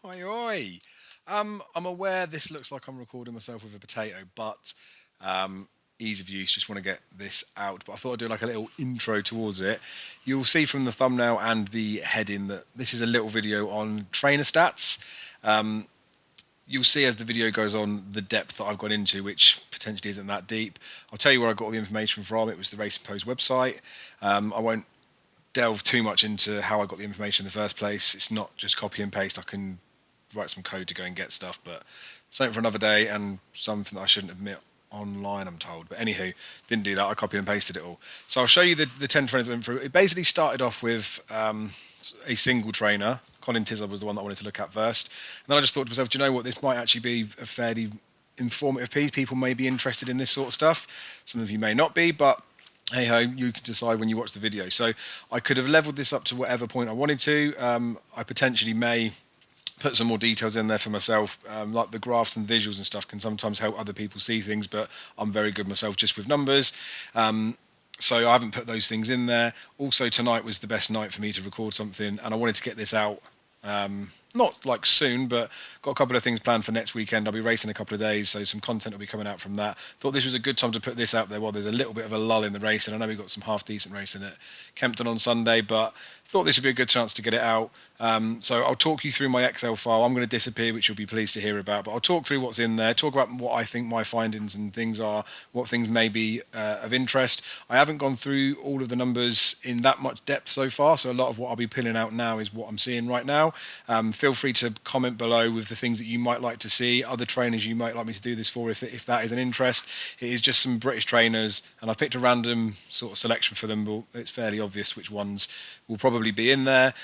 Oi, oi. I'm aware this looks like I'm recording myself with a potato, but ease of use, just want to get this out. But I thought I'd do like a little intro towards it. You'll see from the thumbnail and the heading that this is a little video on trainer stats. You'll see as the video goes on the depth that I've got into, which potentially isn't that deep. I'll tell you where I got all the information from. It was the Racing Post website. I won't delve too much into how I got the information in the first place. It's not just copy and paste. I can write some code to go and get stuff, but something for another day and something that I shouldn't admit online, I'm told. But anywho, didn't do that. I copied and pasted it all. So I'll show you the 10 trainers I went through. It basically started off with a single trainer. Colin Tizzard was the one that I wanted to look at first. And then I just thought to myself, do you know what? This might actually be a fairly informative piece. People may be interested in this sort of stuff. Some of you may not be, but hey ho, you can decide when you watch the video. So I could have leveled this up to whatever point I wanted to. I potentially may put some more details in there for myself, like the graphs and visuals and stuff can sometimes help other people see things, but I'm very good myself just with numbers. So I haven't put those things in there. Also, tonight was the best night for me to record something, and I wanted to get this out. Not like soon, but got a couple of things planned for next weekend. I'll be racing a couple of days, so some content will be coming out from that. Thought this was a good time to put this out there while there's a little bit of a lull in the racing. I know we've got some half-decent racing at Kempton on Sunday, but thought this would be a good chance to get it out. So I'll talk you through my Excel file. I'm going to disappear, which you'll be pleased to hear about, but I'll talk through what's in there, talk about what I think my findings and things are, what things may be of interest. I haven't gone through all of the numbers in that much depth so far, so a lot of what I'll be pulling out now is what I'm seeing right now. Feel free to comment below with the things that you might like to see, other trainers you might like me to do this for if that is an interest. It is just some British trainers, and I've picked a random sort of selection for them, but it's fairly obvious which ones will probably be in there.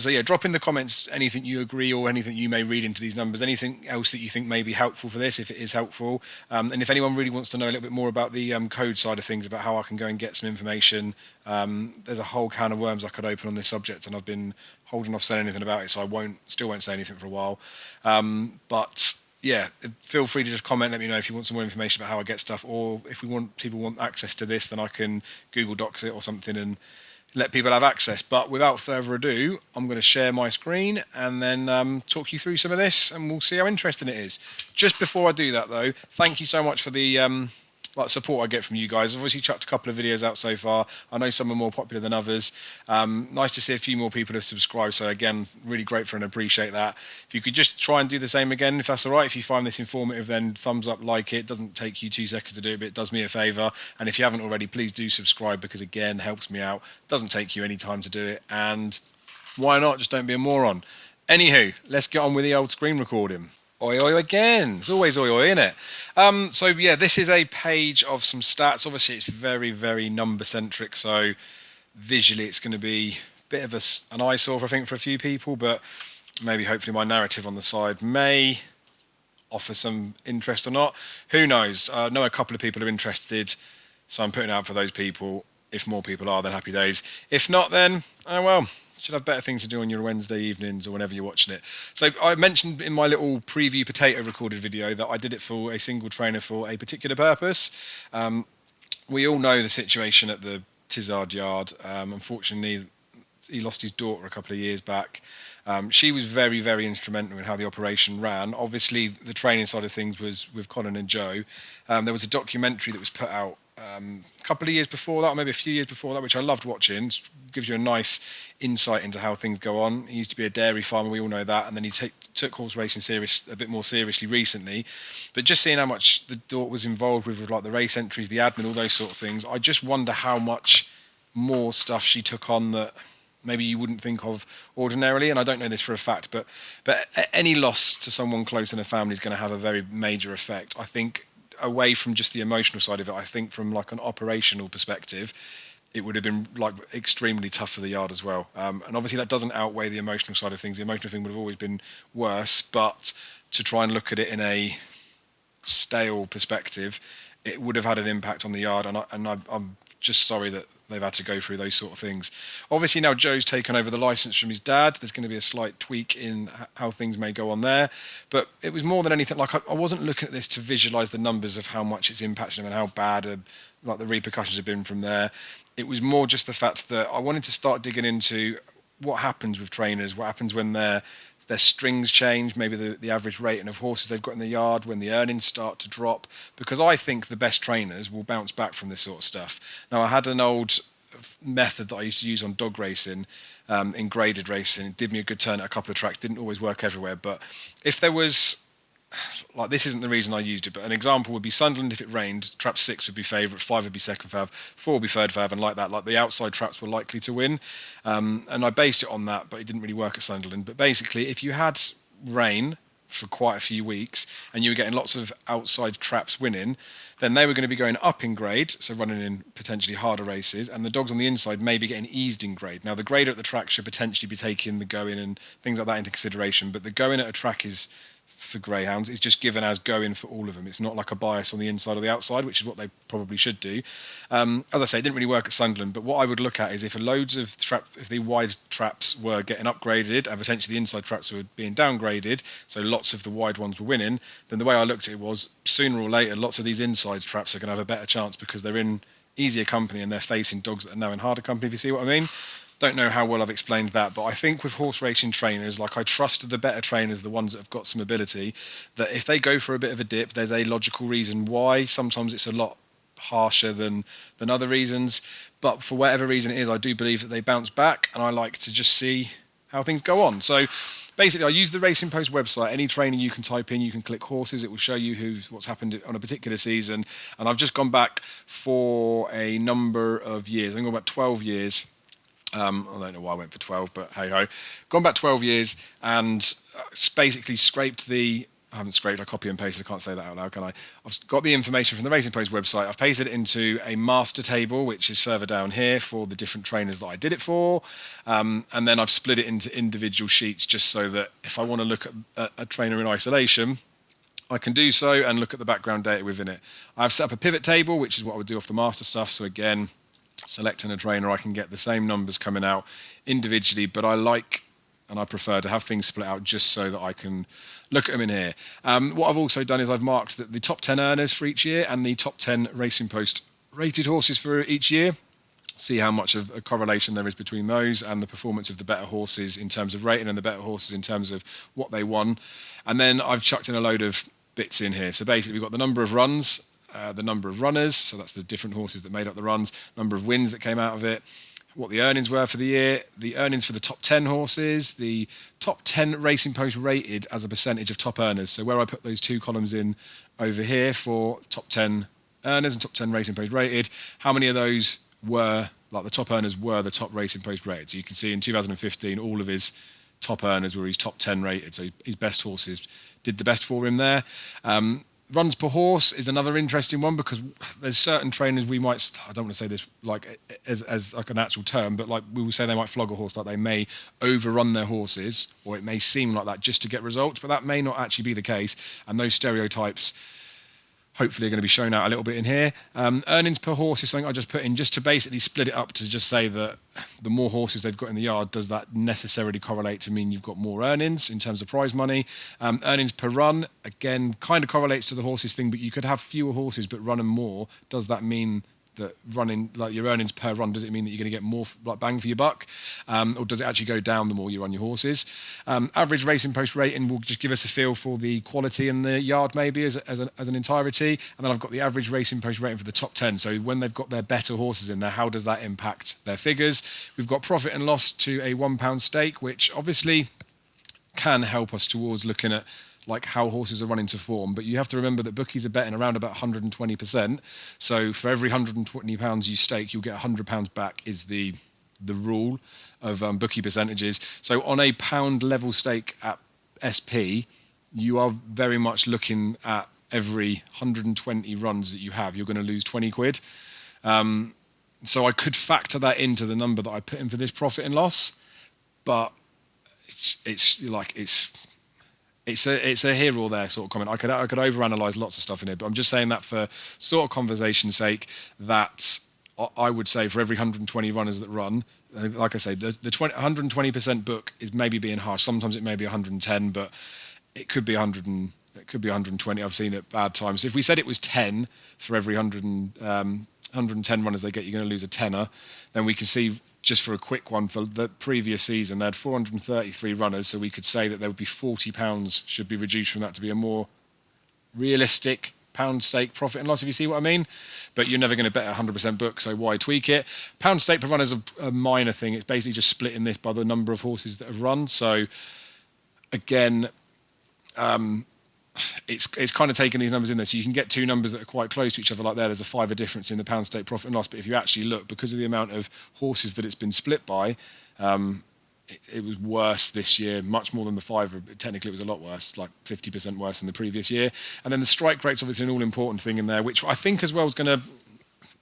So yeah, drop in the comments anything you agree or anything you may read into these numbers, anything else that you think may be helpful for this, if it is helpful. And if anyone really wants to know a little bit more about the code side of things, about how I can go and get some information, there's a whole can of worms I could open on this subject, and I've been holding off saying anything about it, so I still won't say anything for a while. But yeah, feel free to just comment, let me know if you want some more information about how I get stuff, or if people want access to this, then I can Google Docs it or something and let people have access. But without further ado, I'm going to share my screen and then talk you through some of this, and we'll see how interesting it is. Just before I do that though, thank you so much for the support I get from you guys. I've obviously chucked a couple of videos out so far. I know some are more popular than others. Nice to see a few more people have subscribed, so again, really grateful and appreciate that. If you could just try and do the same again, if that's all right. If you find this informative, then thumbs up, like it. It doesn't take you 2 seconds to do it, but it does me a favour. And if you haven't already, please do subscribe, because again, helps me out. Doesn't take you any time to do it, and why not? Just don't be a moron. Anywho, let's get on with the old screen recording. Oi, oi, again. It's always oi, oi, isn't it? So, yeah, this is a page of some stats. Obviously, it's very, very number-centric, so visually it's going to be a bit of an eyesore, I think, for a few people, but maybe, hopefully, my narrative on the side may offer some interest or not. Who knows? I know a couple of people are interested, so I'm putting it out for those people. If more people are, then happy days. If not, then, oh well. Should have better things to do on your Wednesday evenings or whenever you're watching it. So I mentioned in my little preview potato recorded video that I did it for a single trainer for a particular purpose. We all know the situation at the Tizzard yard. Unfortunately, he lost his daughter a couple of years back. She was very, very instrumental in how the operation ran. Obviously, the training side of things was with Colin and Joe. There was a documentary that was put out a couple of years before that, or maybe a few years before that, which I loved watching. It gives you a nice insight into how things go on. He used to be a dairy farmer, we all know that, and then he took horse racing a bit more seriously recently. But just seeing how much the daughter was involved with like the race entries, the admin, all those sort of things, I just wonder how much more stuff she took on that maybe you wouldn't think of ordinarily. And I don't know this for a fact, but any loss to someone close in a family is going to have a very major effect. I think away from just the emotional side of it, I think from like an operational perspective, it would have been like extremely tough for the yard as well. And obviously that doesn't outweigh the emotional side of things. The emotional thing would have always been worse, but to try and look at it in a stale perspective, it would have had an impact on the yard. And I'm just sorry that they've had to go through those sort of things. Obviously now Joe's taken over the licence from his dad. There's going to be a slight tweak in how things may go on there. But it was more than anything, like I wasn't looking at this to visualise the numbers of how much it's impacted him and how bad like the repercussions have been from there. It was more just the fact that I wanted to start digging into what happens with trainers, what happens when they're their strings change, maybe the average rating of horses they've got in the yard, when the earnings start to drop, because I think the best trainers will bounce back from this sort of stuff. Now, I had an old method that I used to use on dog racing, in graded racing. It did me a good turn at a couple of tracks, didn't always work everywhere, but if there was, like, this isn't the reason I used it, but an example would be Sunderland. If it rained, trap 6 would be favourite, 5 would be second fav, 4 would be third fav, and like that. Like, the outside traps were likely to win, and I based it on that, but it didn't really work at Sunderland. But basically, if you had rain for quite a few weeks and you were getting lots of outside traps winning, then they were going to be going up in grade, so running in potentially harder races, and the dogs on the inside may be getting eased in grade. Now, the grader at the track should potentially be taking the going and things like that into consideration, but the going at a track is, for greyhounds, is just given as going for all of them. It's not like a bias on the inside or the outside, which is what they probably should do. As I say, it didn't really work at Sunderland, but what I would look at is if the wide traps were getting upgraded and potentially the inside traps were being downgraded, so lots of the wide ones were winning, then the way I looked at it was, sooner or later, lots of these inside traps are going to have a better chance because they're in easier company and they're facing dogs that are now in harder company, if you see what I mean. Don't know how well I've explained that, but I think with horse racing trainers, like, I trust the better trainers, the ones that have got some ability, that if they go for a bit of a dip, there's a logical reason why. Sometimes it's a lot harsher than other reasons, but for whatever reason it is, I do believe that they bounce back, and I like to just see how things go on. So basically, I use the Racing Post website. Any trainer you can type in, you can click horses, it will show you what's happened on a particular season, and I've just gone back for a number of years. I think about 12 years. I don't know why I went for 12, but hey-ho. Gone back 12 years and basically scraped I haven't scraped, I copy and pasted, I can't say that out loud, can I? I've got the information from the Racing Post website, I've pasted it into a master table, which is further down here for the different trainers that I did it for, and then I've split it into individual sheets just so that if I want to look at a trainer in isolation, I can do so and look at the background data within it. I've set up a pivot table, which is what I would do off the master stuff, so again, selecting a trainer, I can get the same numbers coming out individually, but I like and I prefer to have things split out just so that I can look at them in here. What I've also done is I've marked the top 10 earners for each year and the top 10 Racing Post rated horses for each year. See how much of a correlation there is between those and the performance of the better horses in terms of rating and the better horses in terms of what they won. And then I've chucked in a load of bits in here. So basically we've got the number of runs, the number of runners, so that's the different horses that made up the runs, number of wins that came out of it, what the earnings were for the year, the earnings for the top 10 horses, the top 10 Racing Post rated as a percentage of top earners. So where I put those two columns in over here for top 10 earners and top 10 Racing Post rated, how many of those were, like, the top earners were the top Racing Post rated. So you can see in 2015, all of his top earners were his top 10 rated. So his best horses did the best for him there. Runs per horse is another interesting one because there's certain trainers we might, I don't want to say this like as like an actual term, but like we will say they might flog a horse, like they may overrun their horses, or it may seem like that just to get results, but that may not actually be the case. And those stereotypes hopefully are going to be shown out a little bit in here. Earnings per horse is something I just put in just to basically split it up to just say that the more horses they've got in the yard, does that necessarily correlate to mean you've got more earnings in terms of prize money? Earnings per run, again, kind of correlates to the horses thing, but you could have fewer horses but run them more. Does that mean that running, like your earnings per run, does it mean that you're going to get more like bang for your buck, or does it actually go down the more you run your horses? Average Racing Post rating will just give us a feel for the quality in the yard maybe as an entirety, and then I've got the average Racing Post rating for the top 10. So when they've got their better horses in there, how does that impact their figures? We've got profit and loss to a £1 stake, which obviously can help us towards looking at like how horses are running to form, but you have to remember that bookies are betting around about 120%. So for every £120 you stake, you'll get £100 back is the rule of bookie percentages. So on a pound level stake at SP, you are very much looking at every 120 runs that you have, you're going to lose 20 quid. So I could factor that into the number that I put in for this profit and loss, but it's a here or there sort of comment. I could overanalyze lots of stuff in here, but I'm just saying that for sort of conversation's sake, that I would say for every 120 runners that run, like I say, the 120% book is maybe being harsh. Sometimes it may be 110, but it could be 100 and it could be 120. I've seen it bad times. If we said it was 10 for every 110 runners they get, you're going to lose a tenner. Then we can see just for a quick one, for the previous season, they had 433 runners, so we could say that there would be £40 should be reduced from that to be a more realistic pound stake profit and loss, if you see what I mean. But you're never going to bet 100% book, so why tweak it? Pound stake per run is a minor thing. It's basically just splitting this by the number of horses that have run. So again, it's kind of taking these numbers in there. So you can get two numbers that are quite close to each other like there. There's a £5 difference in the pound stake profit and loss. But if you actually look, because of the amount of horses that it's been split by, it was worse this year, much more than the £5. Technically, it was a lot worse, like 50% worse than the previous year. And then the strike rate's obviously an all-important thing in there, which I think as well is going to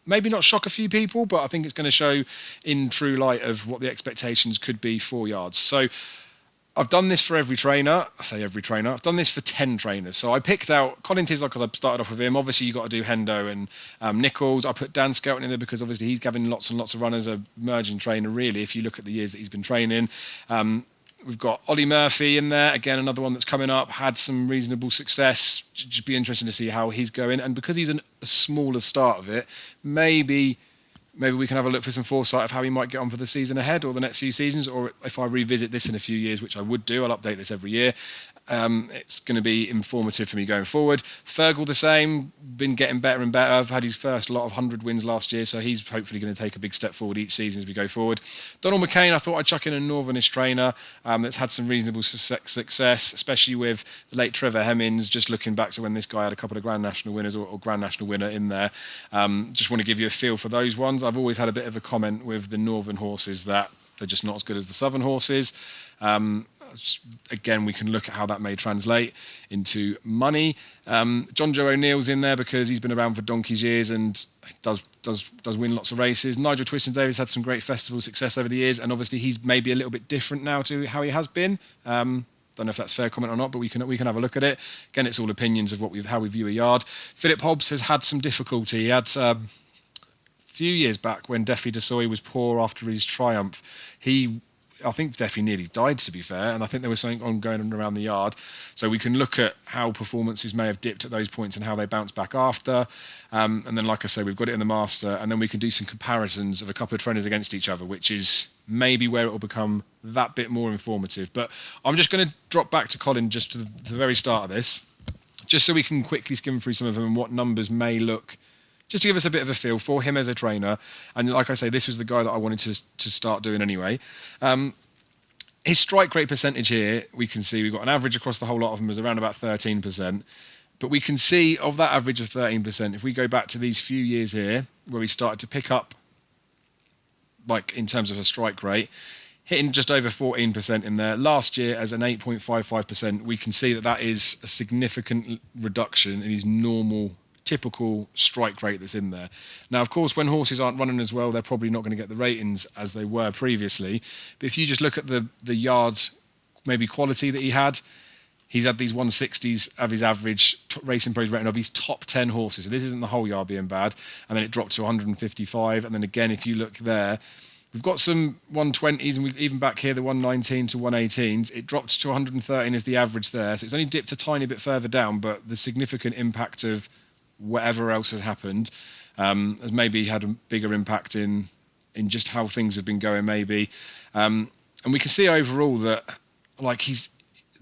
maybe not shock a few people, but I think it's going to show in true light of what the expectations could be for yards. So I've done this for every trainer. I say every trainer. I've done this for 10 trainers. So I picked out Colin Tizzard because I started off with him. Obviously, you've got to do Hendo and Nicholls. I put Dan Skelton in there because obviously he's having lots and lots of runners, a emerging trainer, really, if you look at the years that he's been training. We've got Ollie Murphy in there. Again, another one that's coming up, had some reasonable success. Just be interesting to see how he's going. And because he's a smaller start of it, maybe we can have a look for some foresight of how he might get on for the season ahead or the next few seasons, or if I revisit this in a few years, which I would do, I'll update this every year. It's going to be informative for me going forward. Fergal the same, been getting better and better. I've had his first lot of 100 wins last year, so he's hopefully going to take a big step forward each season as we go forward. Donald McCain, I thought I'd chuck in a Northernish trainer that's had some reasonable success, especially with the late Trevor Hemmings, just looking back to when this guy had a couple of Grand National winners or Grand National winner in there. Just want to give you a feel for those ones. I've always had a bit of a comment with the Northern horses that they're just not as good as the Southern horses. Again, we can look at how that may translate into money. Jonjo O'Neill's in there because he's been around for donkey's years and does win lots of races. Nigel Twiston-Davies had some great festival success over the years, and obviously he's maybe a little bit different now to how he has been. Don't know if that's a fair comment or not, but we can have a look at it. Again, it's all opinions of how we view a yard. Philip Hobbs has had some difficulty. He had a few years back when Defi Desoy was poor after his triumph. I think Defi nearly died, to be fair, and I think there was something ongoing around the yard. So we can look at how performances may have dipped at those points and how they bounce back after. And then, like I say, we've got it in the master, and then we can do some comparisons of a couple of trainers against each other, which is maybe where it will become that bit more informative. But I'm just going to drop back to Colin just to the very start of this, just so we can quickly skim through some of them and what numbers may look, just to give us a bit of a feel for him as a trainer. And like I say, this was the guy that I wanted to start doing anyway. His strike rate percentage here, we can see we've got an average across the whole lot of them is around about 13%. But we can see of that average of 13%, if we go back to these few years here, where he started to pick up, like in terms of a strike rate, hitting just over 14% in there. Last year, as an 8.55%, we can see that is a significant reduction in his normal typical strike rate that's in there. Now, of course, when horses aren't running as well, they're probably not going to get the ratings as they were previously. But if you just look at the yard, maybe quality that he had, he's had these 160s of his average Racing Post rating of his top 10 horses. So this isn't the whole yard being bad. And then it dropped to 155. And then again, if you look there, we've got some 120s, and even back here, the 119 to 118s. It dropped to 113 as the average there. So it's only dipped a tiny bit further down, but the significant impact of whatever else has happened has maybe had a bigger impact in just how things have been going, maybe. And we can see overall that, like,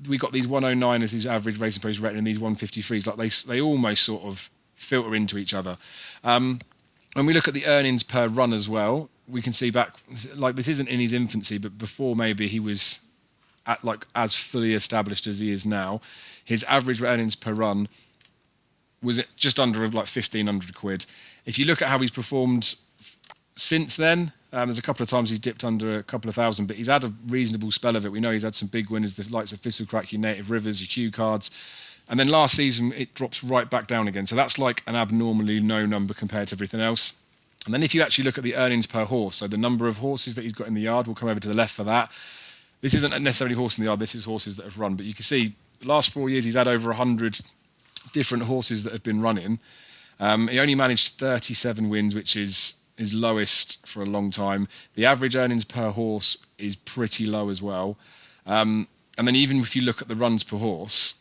we got these 109 as his average Racing Post rating and these 153s, like they almost sort of filter into each other. When we look at the earnings per run as well, we can see back, like, this isn't in his infancy, but before maybe he was at, like, as fully established as he is now, his average earnings per run was just under like 1,500 quid. If you look at how he's performed since then, there's a couple of times he's dipped under a couple of thousand, but he's had a reasonable spell of it. We know he's had some big winners, the likes of Thistlecrack, your Native Rivers, your Q cards. And then last season, it drops right back down again. So that's like an abnormally low number compared to everything else. And then if you actually look at the earnings per horse, so the number of horses that he's got in the yard, we'll come over to the left for that. This isn't necessarily horse in the yard, this is horses that have run. But you can see the last 4 years, he's had over 100 different horses that have been running. He only managed 37 wins, which is his lowest for a long time. The average earnings per horse is pretty low as well. And then even if you look at the runs per horse,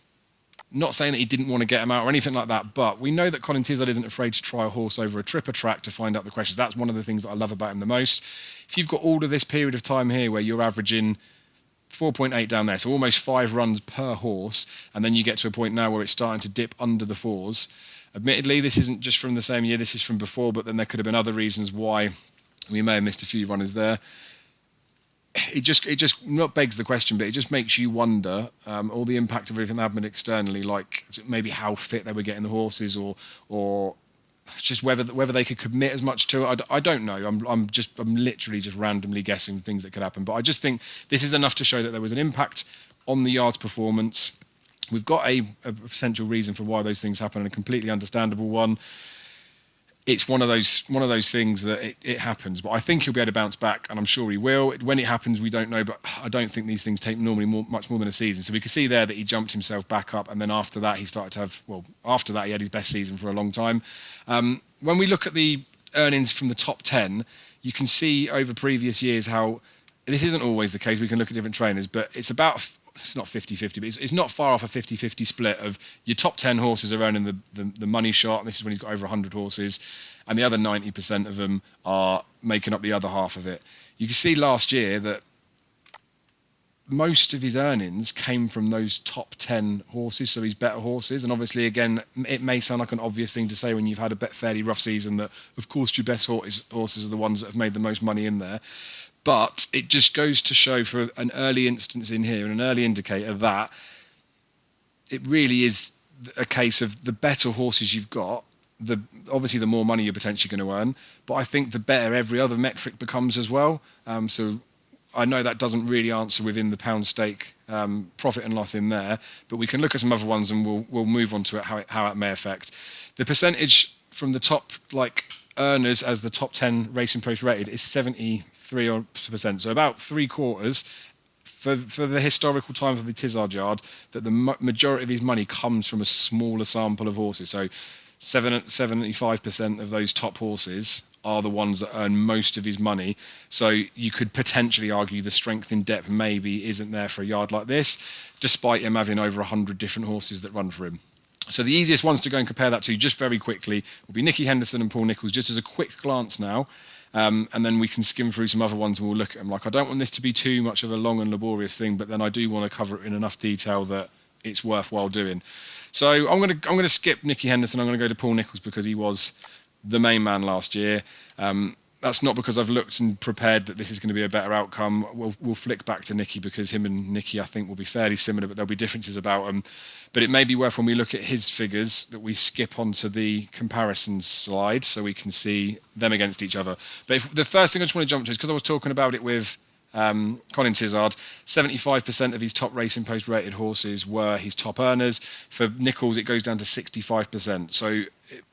Not saying that he didn't want to get him out or anything like that, but we know that Colin Tizzard isn't afraid to try a horse over a tripper track to find out the questions. That's one of the things that I love about him the most. If you've got all of this period of time here where you're averaging 4.8 down there, so almost 5 runs per horse, and then you get to a point now where it's starting to dip under the 4s. Admittedly, this isn't just from the same year, this is from before, but then there could have been other reasons why we may have missed a few runners there. It just not begs the question, but it just makes you wonder all the impact of everything that happened externally, like maybe how fit they were getting the horses, or just whether they could commit as much to it. I don't know. I'm literally just randomly guessing things that could happen, but I just think this is enough to show that there was an impact on the yard's performance. We've got a potential reason for why those things happen, and a completely understandable one. It's one of those things that it happens, but I think he'll be able to bounce back, and I'm sure he will. When it happens, we don't know, but I don't think these things take normally much more than a season. So we could see there that he jumped himself back up, and then after that he started to have, after that he had his best season for a long time. When we look at the earnings from the top 10, you can see over previous years how this isn't always the case. We can look at different trainers, but it's not 50-50, but it's not far off a 50-50 split of your top 10 horses are earning the money shot, and this is when he's got over 100 horses, and the other 90% of them are making up the other half of it. You can see last year that most of his earnings came from those top 10 horses, so his better horses. And obviously, again, it may sound like an obvious thing to say when you've had a fairly rough season that, of course, your best horses are the ones that have made the most money in there. But it just goes to show for an early instance in here and an early indicator that it really is a case of the better horses you've got, obviously the more money you're potentially going to earn, but I think the better every other metric becomes as well. So I know that doesn't really answer within the pound stake profit and loss in there, but we can look at some other ones and we'll move on to it, how it may affect. The percentage from the top earners as the top 10 Racing Post rated is 73%, so about 3/4 for the historical time of the Tizzard yard, that the majority of his money comes from a smaller sample of horses. So 75% of those top horses are the ones that earn most of his money. So you could potentially argue the strength in depth maybe isn't there for a yard like this, despite him having over 100 different horses that run for him. So the easiest ones to go and compare that to, just very quickly, will be Nicky Henderson and Paul Nicholls, just as a quick glance now. And then we can skim through some other ones and we'll look at them. Like, I don't want this to be too much of a long and laborious thing, but then I do want to cover it in enough detail that it's worthwhile doing. So I'm going to skip Nicky Henderson. I'm going to go to Paul Nicholls because he was the main man last year. That's not because I've looked and prepared that this is going to be a better outcome. We'll flick back to Nicky because him and Nicky, I think, will be fairly similar, but there'll be differences about them. But it may be worth, when we look at his figures, that we skip onto the comparisons slide so we can see them against each other. But the first thing I just want to jump to is, because I was talking about it with Colin Tizzard, 75% of his top Racing Post rated horses were his top earners. For Nicholls, it goes down to 65%. So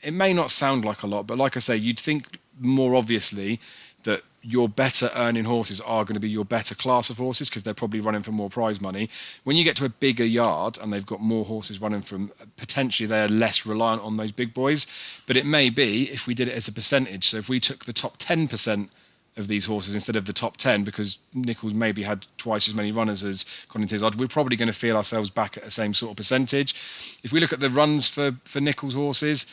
it may not sound like a lot, but like I say, you'd think more obviously that your better earning horses are going to be your better class of horses because they're probably running for more prize money. When you get to a bigger yard and they've got more horses running from, potentially they're less reliant on those big boys. But it may be, if we did it as a percentage, so if we took the top 10% of these horses instead of the top 10, because Nicholls maybe had twice as many runners as Colin Tizzard, we're probably going to feel ourselves back at the same sort of percentage. If we look at the runs for Nicholls horses,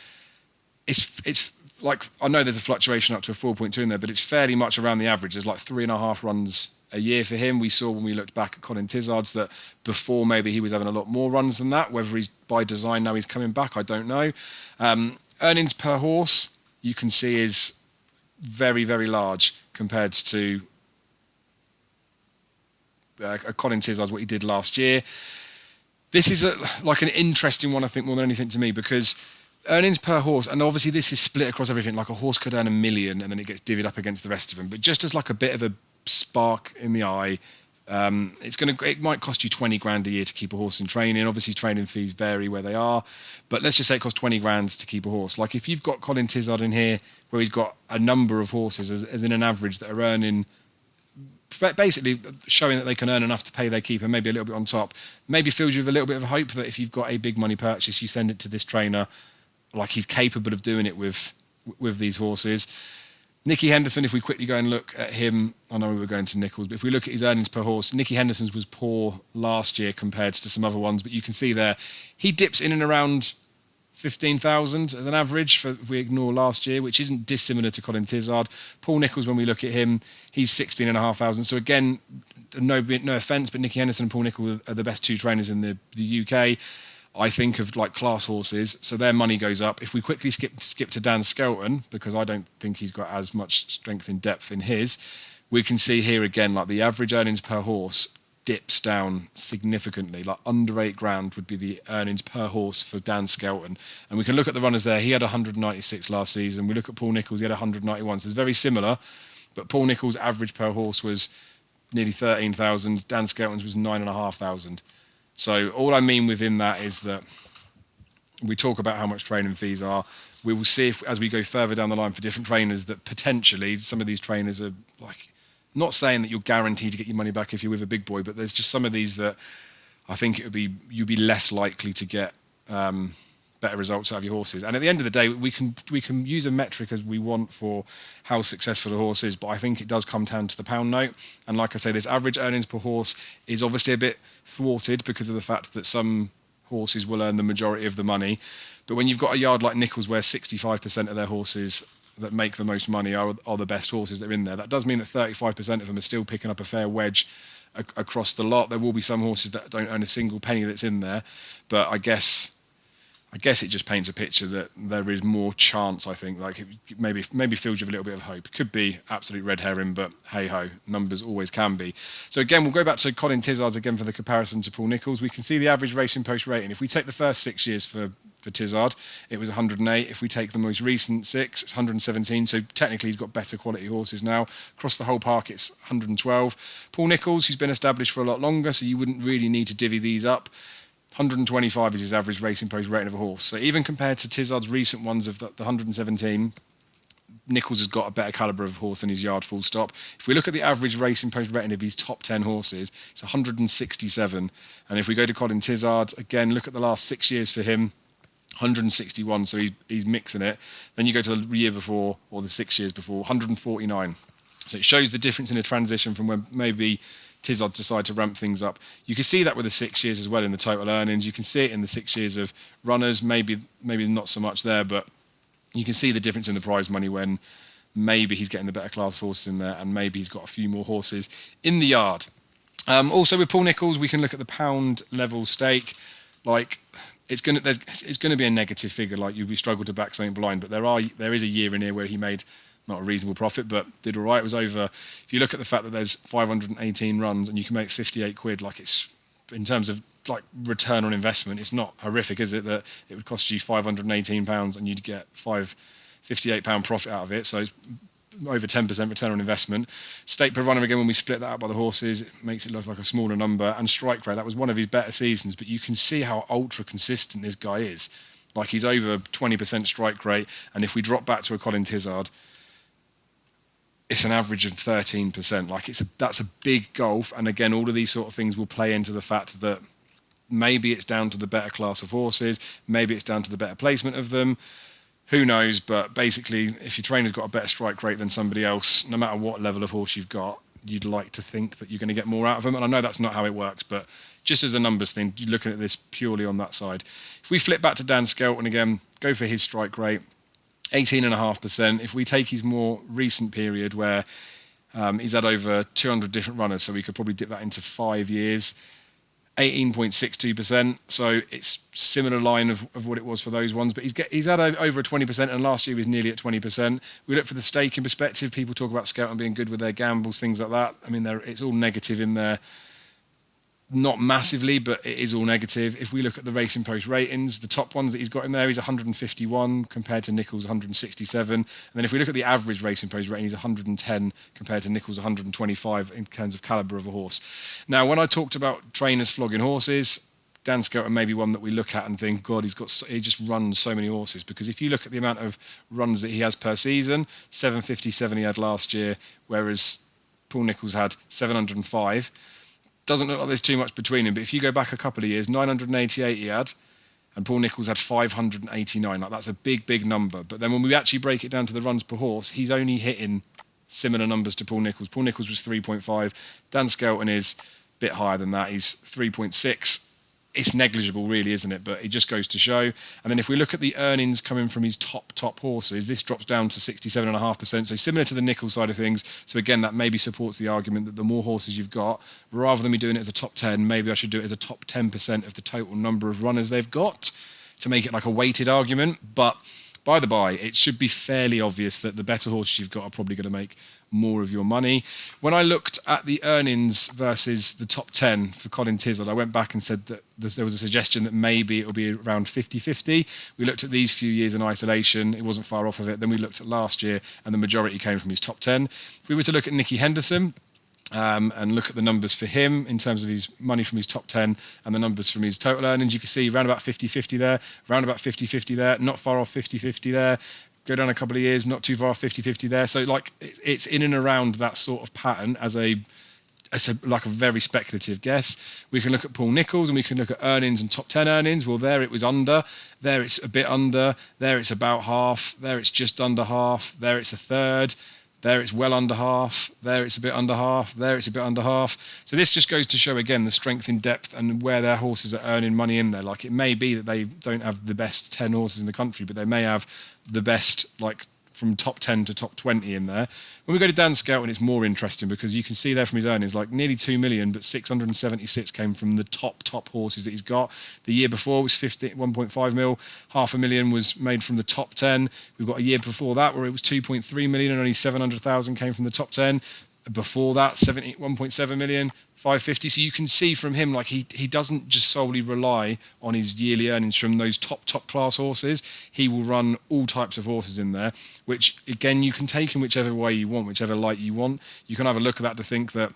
it's like, I know there's a fluctuation up to a 4.2 in there, but it's fairly much around the average. There's like 3.5 runs a year for him. We saw when we looked back at Colin Tizzard's that before maybe he was having a lot more runs than that. Whether he's by design now he's coming back, I don't know. Earnings per horse, you can see, is very, very large compared to Colin Tizzard's, what he did last year. This is like an interesting one, I think, more than anything to me, because earnings per horse, and obviously this is split across everything, like a horse could earn $1 million and then it gets divvied up against the rest of them, but just as like a bit of a spark in the eye, it might cost you 20 grand a year to keep a horse in training. Obviously training fees vary where they are, but let's just say it costs 20 grand to keep a horse. Like, if you've got Colin Tizzard in here where he's got a number of horses as in an average that are earning, basically showing that they can earn enough to pay their keeper, maybe a little bit on top, maybe fills you with a little bit of hope that if you've got a big money purchase, you send it to this trainer, like he's capable of doing it with these horses. Nicky Henderson, if we quickly go and look at him, I know we were going to Nicholls, but if we look at his earnings per horse, Nicky Henderson's was poor last year compared to some other ones, but you can see there, he dips in and around 15,000 as an average if we ignore last year, which isn't dissimilar to Colin Tizzard. Paul Nicholls, when we look at him, he's 16,500. So again, no offence, but Nicky Henderson and Paul Nicholls are the best two trainers in the UK. I think of like class horses, so their money goes up. If we quickly skip to Dan Skelton, because I don't think he's got as much strength in depth in his, we can see here again like the average earnings per horse dips down significantly. Like under £8,000 would be the earnings per horse for Dan Skelton, and we can look at the runners there. He had 196 last season. We look at Paul Nicholls, he had 191. So it's very similar, but Paul Nicholls' average per horse was nearly 13,000. Dan Skelton's was 9,500. So all I mean within that is that we talk about how much training fees are. We will see if, as we go further down the line for different trainers, that potentially some of these trainers are like, not saying that you're guaranteed to get your money back if you're with a big boy, but there's just some of these that I think you'd be less likely to get better results out of your horses. And at the end of the day, we can use a metric as we want for how successful a horse is, but I think it does come down to the pound note. And like I say, this average earnings per horse is obviously a bit thwarted because of the fact that some horses will earn the majority of the money. But when you've got a yard like Nicholls where 65% of their horses that make the most money are the best horses that are in there, that does mean that 35% of them are still picking up a fair wedge across the lot. There will be some horses that don't earn a single penny that's in there, but I guess it just paints a picture that there is more chance. I think like it maybe fills you with a little bit of hope. It could be absolute red herring, but hey ho, numbers always can be. So again, we'll go back to Colin Tizzard again for the comparison to Paul Nicholls. We can see the average racing post rating. If we take the first 6 years for Tizzard, it was 108. If we take the most recent 6, it's 117. So technically he's got better quality horses now. Across the whole park, it's 112. Paul Nicholls, who's been established for a lot longer, so you wouldn't really need to divvy these up. 125 is his average racing post rating of a horse. So even compared to Tizzard's recent ones of the 117, Nicholls has got a better calibre of horse than his yard, full stop. If we look at the average racing post rating of his top 10 horses, it's 167. And if we go to Colin Tizzard, again, look at the last 6 years for him, 161, so he's mixing it. Then you go to the year before, or the 6 years before, 149. So it shows the difference in the transition from when maybe Tizzard decided to ramp things up. You can see that with the 6 years as well in the total earnings. You can see it in the 6 years of runners, maybe not so much there, but you can see the difference in the prize money when maybe he's getting the better class horses in there and maybe he's got a few more horses in the yard. Also with Paul Nicholls, we can look at the pound level stake. Like it's going to be a negative figure. Like we struggle to back something blind, but there is a year in here where he made not a reasonable profit, but did all right. It was over. If you look at the fact that there's 518 runs and you can make 58 quid, like it's in terms of like return on investment, it's not horrific, is it? That it would cost you £518 and you'd get £58 profit out of it. So it's over 10% return on investment. Stake per runner, again, when we split that out by the horses, it makes it look like a smaller number. And strike rate, that was one of his better seasons, but you can see how ultra consistent this guy is. Like he's over 20% strike rate, and if we drop back to a Colin Tizzard, it's an average of 13%. Like that's a big gulf. And again, all of these sort of things will play into the fact that maybe it's down to the better class of horses, maybe it's down to the better placement of them. Who knows? But basically, if your trainer's got a better strike rate than somebody else, no matter what level of horse you've got, you'd like to think that you're going to get more out of them. And I know that's not how it works, but just as a numbers thing, you're looking at this purely on that side. If we flip back to Dan Skelton again, go for his strike rate, 18.5%. If we take his more recent period where he's had over 200 different runners, so we could probably dip that into 5 years, 18.62%. So it's similar line of what it was for those ones, but he's had over a 20%, and last year he was nearly at 20%. We look for the stake in perspective. People talk about Skelton being good with their gambles, things like that. I mean, it's all negative in there. Not massively, but it is all negative. If we look at the racing post ratings, the top ones that he's got in there, he's 151 compared to Nicholls 167. And then if we look at the average racing post rating, he's 110 compared to Nicholls 125 in terms of calibre of a horse. Now, when I talked about trainers flogging horses, Dan Skelton may be one that we look at and think, God, he just runs so many horses. Because if you look at the amount of runs that he has per season, 757 he had last year, whereas Paul Nicholls had 705. Doesn't look like there's too much between them, but if you go back a couple of years, 988 he had, and Paul Nicholls had 589. Like, that's a big number. But then when we actually break it down to the runs per horse, he's only hitting similar numbers to Paul Nicholls. Paul Nicholls was 3.5. Dan Skelton is a bit higher than that. He's 3.6. It's negligible, really, isn't it? But it just goes to show. And then if we look at the earnings coming from his top horses, this drops down to 67.5%. So similar to the Nicholls side of things. So again, that maybe supports the argument that the more horses you've got, rather than me doing it as a top 10, maybe I should do it as a top 10% of the total number of runners they've got to make it like a weighted argument. But by the by, it should be fairly obvious that the better horses you've got are probably going to make more of your money. When I looked at the earnings versus the top 10 for Colin Tizzard, I went back and said that there was a suggestion that maybe it'll be around 50-50. We looked at these few years in isolation. It wasn't far off of it. Then we looked at last year, and the majority came from his top 10. If we were to look at Nicky Henderson, and look at the numbers for him in terms of his money from his top 10 and the numbers from his total earnings, you can see round about 50-50 there, round about 50-50 there, not far off 50-50 there. Go down a couple of years, not too far off 50-50 there. So like it's in and around that sort of pattern as a very speculative guess. We can look at Paul Nicholls and we can look at earnings and top 10 earnings. Well, there it was under, there it's a bit under, there it's about half, there it's just under half, there it's a third, there it's well under half, there it's a bit under half, there it's a bit under half. So this just goes to show again the strength in depth and where their horses are earning money in there. Like, it may be that they don't have the best 10 horses in the country, but they may have the best, like, from top 10 to top 20 in there. When we go to Dan Skelton, it's more interesting because you can see there from his earnings, like nearly 2 million, but 676 came from the top horses that he's got. The year before was 1.5 mil, 500,000 was made from the top 10. We've got a year before that where it was 2.3 million and only 700,000 came from the top 10. Before that, 1.7 million, 550. So you can see from him, like, he doesn't just solely rely on his yearly earnings from those top class horses. He will run all types of horses in there, which again you can take in whichever way you want, whichever light you want. You can have a look at that to think that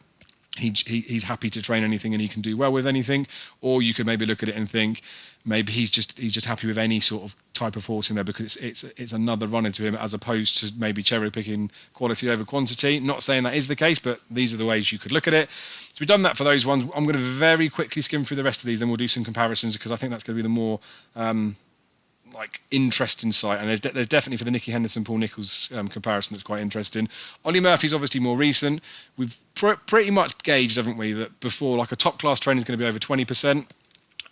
he's happy to train anything and he can do well with anything, or you could maybe look at it and think maybe he's just happy with any sort of type of horse in there because it's another runner to him, as opposed to maybe cherry picking quality over quantity. Not saying that is the case, but these are the ways you could look at it. So we've done that for those ones. I'm going to very quickly skim through the rest of these, then we'll do some comparisons because I think that's going to be the more interesting site. And there's definitely for the Nicky Henderson Paul Nicholls comparison that's quite interesting. Ollie Murphy's obviously more recent. We've pretty much gauged, haven't we, that before, like, a top class trainer is going to be over 20%.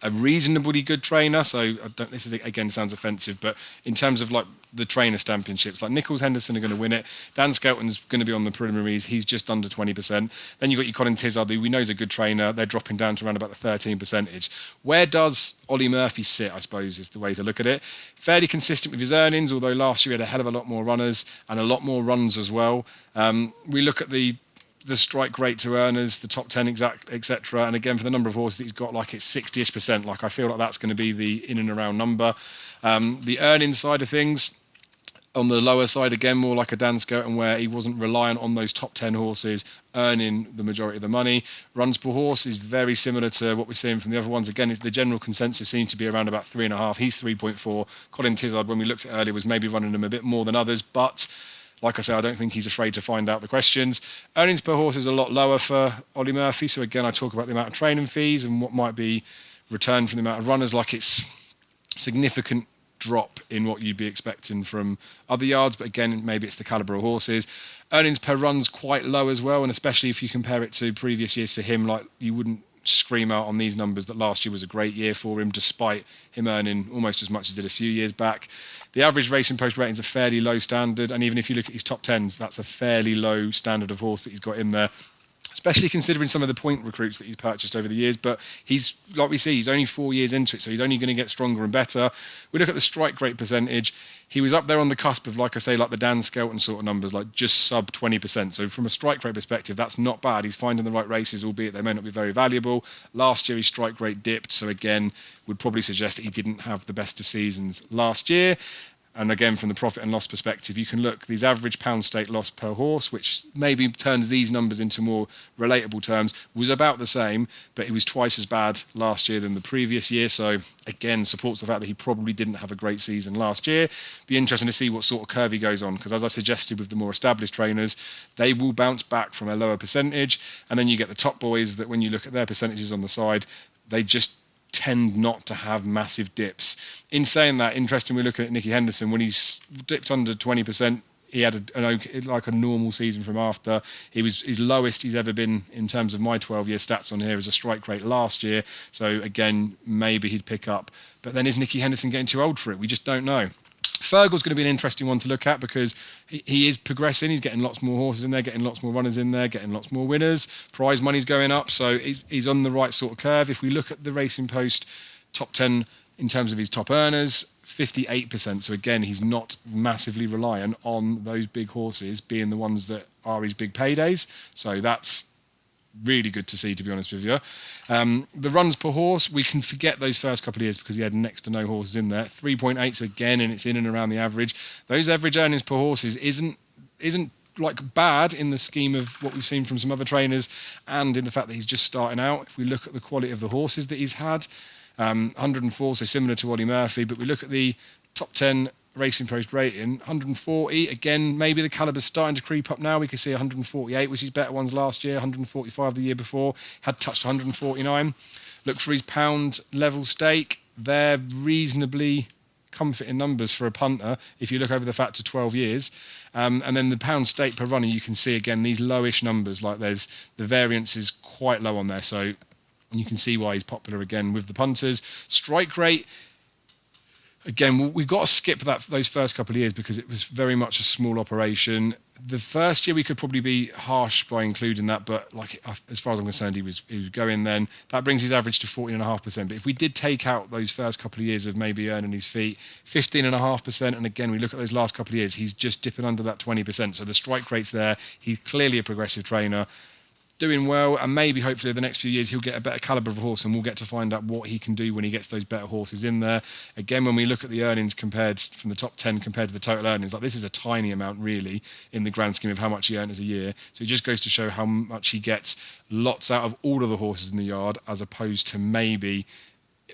A reasonably good trainer, so this is, again, sounds offensive, but in terms of like the trainer championships, like Nicholls, Henderson are going to win it. Dan Skelton's going to be on the preliminaries. He's just under 20%. Then you've got your Colin Tizzard, who we know is a good trainer. They're dropping down to around about the 13%. Where does Ollie Murphy sit, I suppose, is the way to look at it. Fairly consistent with his earnings, although last year he had a hell of a lot more runners and a lot more runs as well. We look at the strike rate to earners, the top 10 etc. And again, for the number of horses that he's got, like, it's 60-ish%. Like, I feel like that's going to be the in and around number. The earnings side of things, on the lower side, again, more like a Dan Skelton, where he wasn't reliant on those top 10 horses earning the majority of the money. Runs per horse is very similar to what we're seeing from the other ones. Again, the general consensus seems to be around about 3.5. He's 3.4. Colin Tizzard, when we looked at earlier, was maybe running them a bit more than others, but like I say, I don't think he's afraid to find out the questions. Earnings per horse is a lot lower for Ollie Murphy. So again, I talk about the amount of training fees and what might be returned from the amount of runners. Like, it's significant drop in what you'd be expecting from other yards. But again, maybe it's the calibre of horses. Earnings per run's quite low as well. And especially if you compare it to previous years for him, like, you wouldn't scream out on these numbers that last year was a great year for him, despite him earning almost as much as he did a few years back. The average racing post rating's a fairly low standard, and even if you look at his top 10s, that's a fairly low standard of horse that he's got in there, especially considering some of the point recruits that he's purchased over the years. But he's, like we see, he's only 4 years into it, so he's only going to get stronger and better. We look at the strike rate percentage. He was up there on the cusp of, like I say, like the Dan Skelton sort of numbers, like just sub 20%. So from a strike rate perspective, that's not bad. He's finding the right races, albeit they may not be very valuable. Last year, his strike rate dipped. So again, would probably suggest that he didn't have the best of seasons last year. And again, from the profit and loss perspective, you can look these average pound stake loss per horse, which maybe turns these numbers into more relatable terms, was about the same, but it was twice as bad last year than the previous year. So again, supports the fact that he probably didn't have a great season last year. Be interesting to see what sort of curve he goes on, because as I suggested with the more established trainers, they will bounce back from a lower percentage. And then you get the top boys that when you look at their percentages on the side, they just tend not to have massive dips. In saying that, interesting, we're looking at Nicky Henderson. When he's dipped under 20%, he had a normal season from after. He was his lowest he's ever been in terms of my 12-year stats on here as a strike rate last year. So again, maybe he'd pick up. But then is Nicky Henderson getting too old for it? We just don't know. Fergal's going to be an interesting one to look at because he is progressing. He's getting lots more horses in there, getting lots more runners in there, getting lots more winners. Prize money's going up, so he's on the right sort of curve. If we look at the Racing Post top 10 in terms of his top earners, 58%. So again, he's not massively reliant on those big horses being the ones that are his big paydays. So that's really good to see, to be honest with you. The runs per horse, we can forget those first couple of years because he had next to no horses in there. 3.8, so again, and it's in and around the average. Those average earnings per horses isn't like bad in the scheme of what we've seen from some other trainers, and in the fact that he's just starting out. If we look at the quality of the horses that he's had, 104, so similar to Ollie Murphy, but we look at the top 10 Racing Post rating, 140. Again, maybe the caliber's starting to creep up now. We could see 148, which is better ones last year, 145 the year before, had touched 149. Look for his pound level stake. They're reasonably comforting numbers for a punter if you look over the factor 12 years. And then the pound stake per runner, you can see again these lowish numbers, like the variance is quite low on there. So you can see why he's popular again with the punters. Strike rate, again, we've got to skip those first couple of years because it was very much a small operation. The first year we could probably be harsh by including that, but like as far as I'm concerned, he was going then. That brings his average to 14.5%. But if we did take out those first couple of years of maybe earning his feet, 15.5%, and again we look at those last couple of years, he's just dipping under that 20%. So the strike rate's there. He's clearly a progressive trainer, doing well, and maybe hopefully the next few years he'll get a better calibre of horse and we'll get to find out what he can do when he gets those better horses in there. Again, when we look at the earnings compared from the top 10 compared to the total earnings, like this is a tiny amount really in the grand scheme of how much he earns a year. So it just goes to show how much he gets lots out of all of the horses in the yard, as opposed to maybe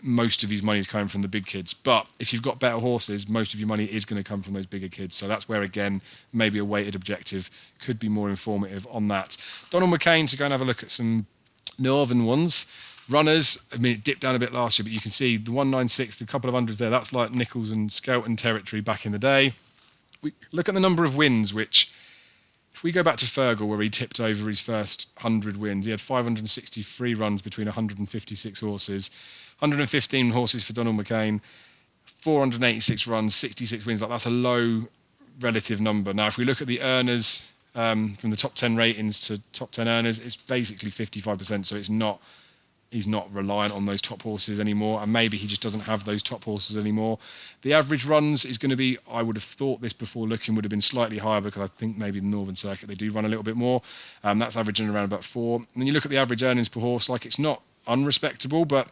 most of his money is coming from the big kids. But if you've got better horses, most of your money is going to come from those bigger kids. So that's where, again, maybe a weighted objective could be more informative on that. Donald McCain, to go and have a look at some northern ones. Runners, I mean, it dipped down a bit last year, but you can see the 196, the couple of hundreds there, that's like Nicholls and Skelton territory back in the day. We look at the number of wins, which, if we go back to Fergal, where he tipped over his first 100 wins, he had 563 runs between 156 horses. 115 horses for Donald McCain, 486 runs, 66 wins. Like that's a low relative number. Now, if we look at the earners from the top 10 ratings to top 10 earners, it's basically 55%. So he's not reliant on those top horses anymore, and maybe he just doesn't have those top horses anymore. The average runs is going to be, I would have thought this before looking, would have been slightly higher because I think maybe the Northern Circuit, they do run a little bit more. That's averaging around about 4. And then you look at the average earnings per horse, like it's not unrespectable, but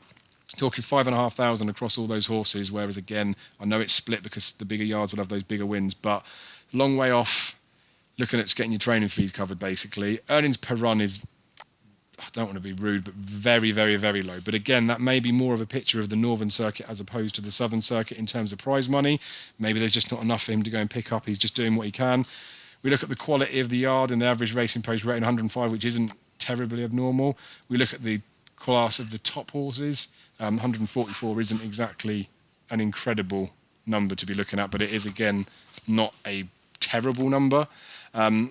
talking 5,500 across all those horses, whereas again, I know it's split because the bigger yards will have those bigger wins, but long way off looking at getting your training fees covered, basically. Earnings per run is, I don't want to be rude, but very, very, very low. But again, that may be more of a picture of the Northern Circuit as opposed to the Southern Circuit in terms of prize money. Maybe there's just not enough for him to go and pick up. He's just doing what he can. We look at the quality of the yard and the average Racing Post rating 105, which isn't terribly abnormal. We look at the class of the top horses. 144 isn't exactly an incredible number to be looking at, but it is, again, not a terrible number. Looking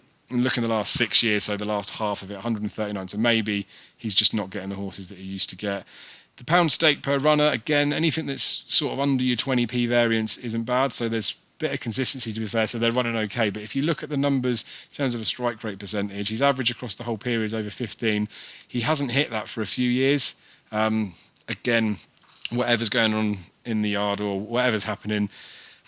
at the last 6 years, so the last half of it, 139. So maybe he's just not getting the horses that he used to get. The pound stake per runner, again, anything that's sort of under your 20p variance isn't bad. So there's a bit of consistency, to be fair. So they're running okay. But if you look at the numbers in terms of a strike rate percentage, his average across the whole period is over 15. He hasn't hit that for a few years. Again, whatever's going on in the yard or whatever's happening,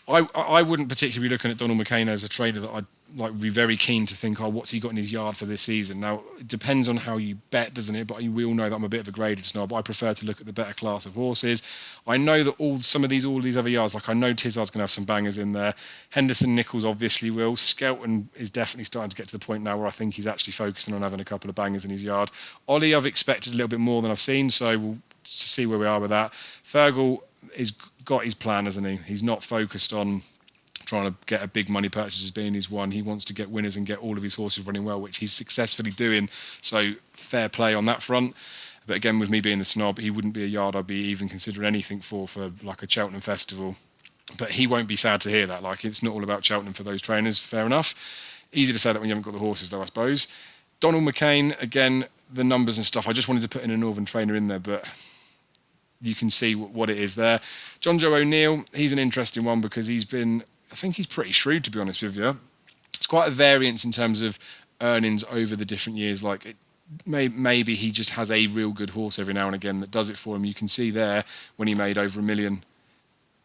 I wouldn't particularly be looking at Donald McCain as a trainer that I'd like be very keen to think, oh, what's he got in his yard for this season? Now, it depends on how you bet, doesn't it? But we all know that I'm a bit of a graded snob. I prefer to look at the better class of horses. I know that all these other yards, like I know Tizzard's going to have some bangers in there. Henderson, Nicholls obviously will. Skelton is definitely starting to get to the point now where I think he's actually focusing on having a couple of bangers in his yard. Ollie, I've expected a little bit more than I've seen, so we'll see where we are with that. Fergal has got his plan, hasn't he? He's not focused on trying to get a big money purchase as being his one. He wants to get winners and get all of his horses running well, which he's successfully doing. So fair play on that front. But again, with me being the snob, he wouldn't be a yard I'd be even considering anything for like a Cheltenham festival. But he won't be sad to hear that. Like, it's not all about Cheltenham for those trainers. Fair enough. Easy to say that when you haven't got the horses, though, I suppose. Donald McCain, again, the numbers and stuff. I just wanted to put in a Northern trainer in there, but you can see what it is there. Jonjo O'Neill, he's an interesting one because I think he's pretty shrewd, to be honest with you. It's quite a variance in terms of earnings over the different years. Like, maybe he just has a real good horse every now and again that does it for him. You can see there when he made over $1 million,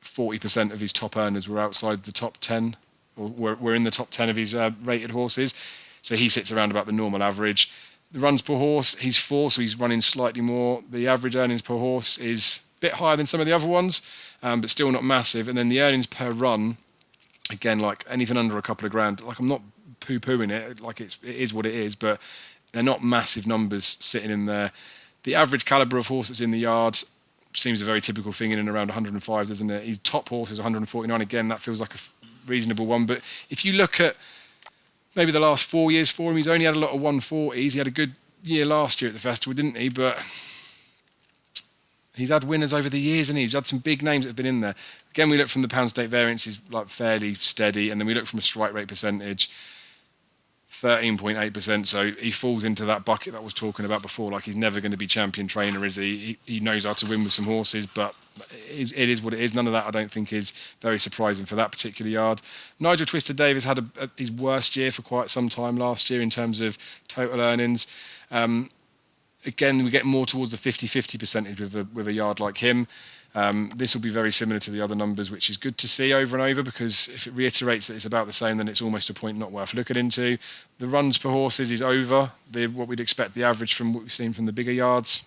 40% of his top earners were outside the top 10, or were in the top 10 of his rated horses. So he sits around about the normal average. The runs per horse, he's 4, so he's running slightly more. The average earnings per horse is a bit higher than some of the other ones, but still not massive. And then the earnings per run, again, like anything under a couple of grand, like I'm not poo-pooing it, like it is what it is, but they're not massive numbers sitting in there. The average calibre of horse that's in the yard seems a very typical thing in and around 105, doesn't it? His top horse is 149. Again, that feels like a reasonable one. But if you look at maybe the last 4 years for him, he's only had a lot of 140s. He had a good year last year at the festival, didn't he? But he's had winners over the years, and he's had some big names that have been in there. Again, we look from the pound stake variance, is like fairly steady, and then we look from a strike rate percentage, 13.8%. So he falls into that bucket that I was talking about before. Like, he's never going to be champion trainer, is he? He knows how to win with some horses, but it is what it is. None of that, I don't think, is very surprising for that particular yard. Nigel Twiston-Davies had his worst year for quite some time last year in terms of total earnings. Again, we get more towards the 50-50 percentage with a yard like him. This will be very similar to the other numbers, which is good to see over and over, because if it reiterates that it's about the same, then it's almost a point not worth looking into. The runs per horses is over what we'd expect the average from what we've seen from the bigger yards.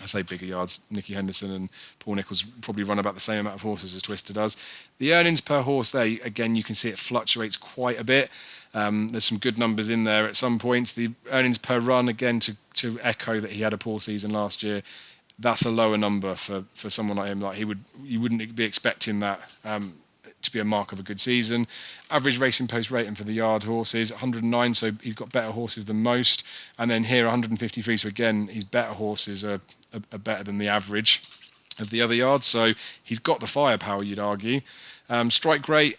I say bigger yards, Nicky Henderson and Paul Nicholls probably run about the same amount of horses as Twister does. The earnings per horse there, again, you can see it fluctuates quite a bit. There's some good numbers in there at some points. The earnings per run, again, to echo that he had a poor season last year, that's a lower number for someone like him. Like, you wouldn't be expecting that to be a mark of a good season. Average racing post rating for the yard horses, 109, so he's got better horses than most. And then here, 153, so again, his better horses are better than the average of the other yards. So he's got the firepower, you'd argue. Strike rate,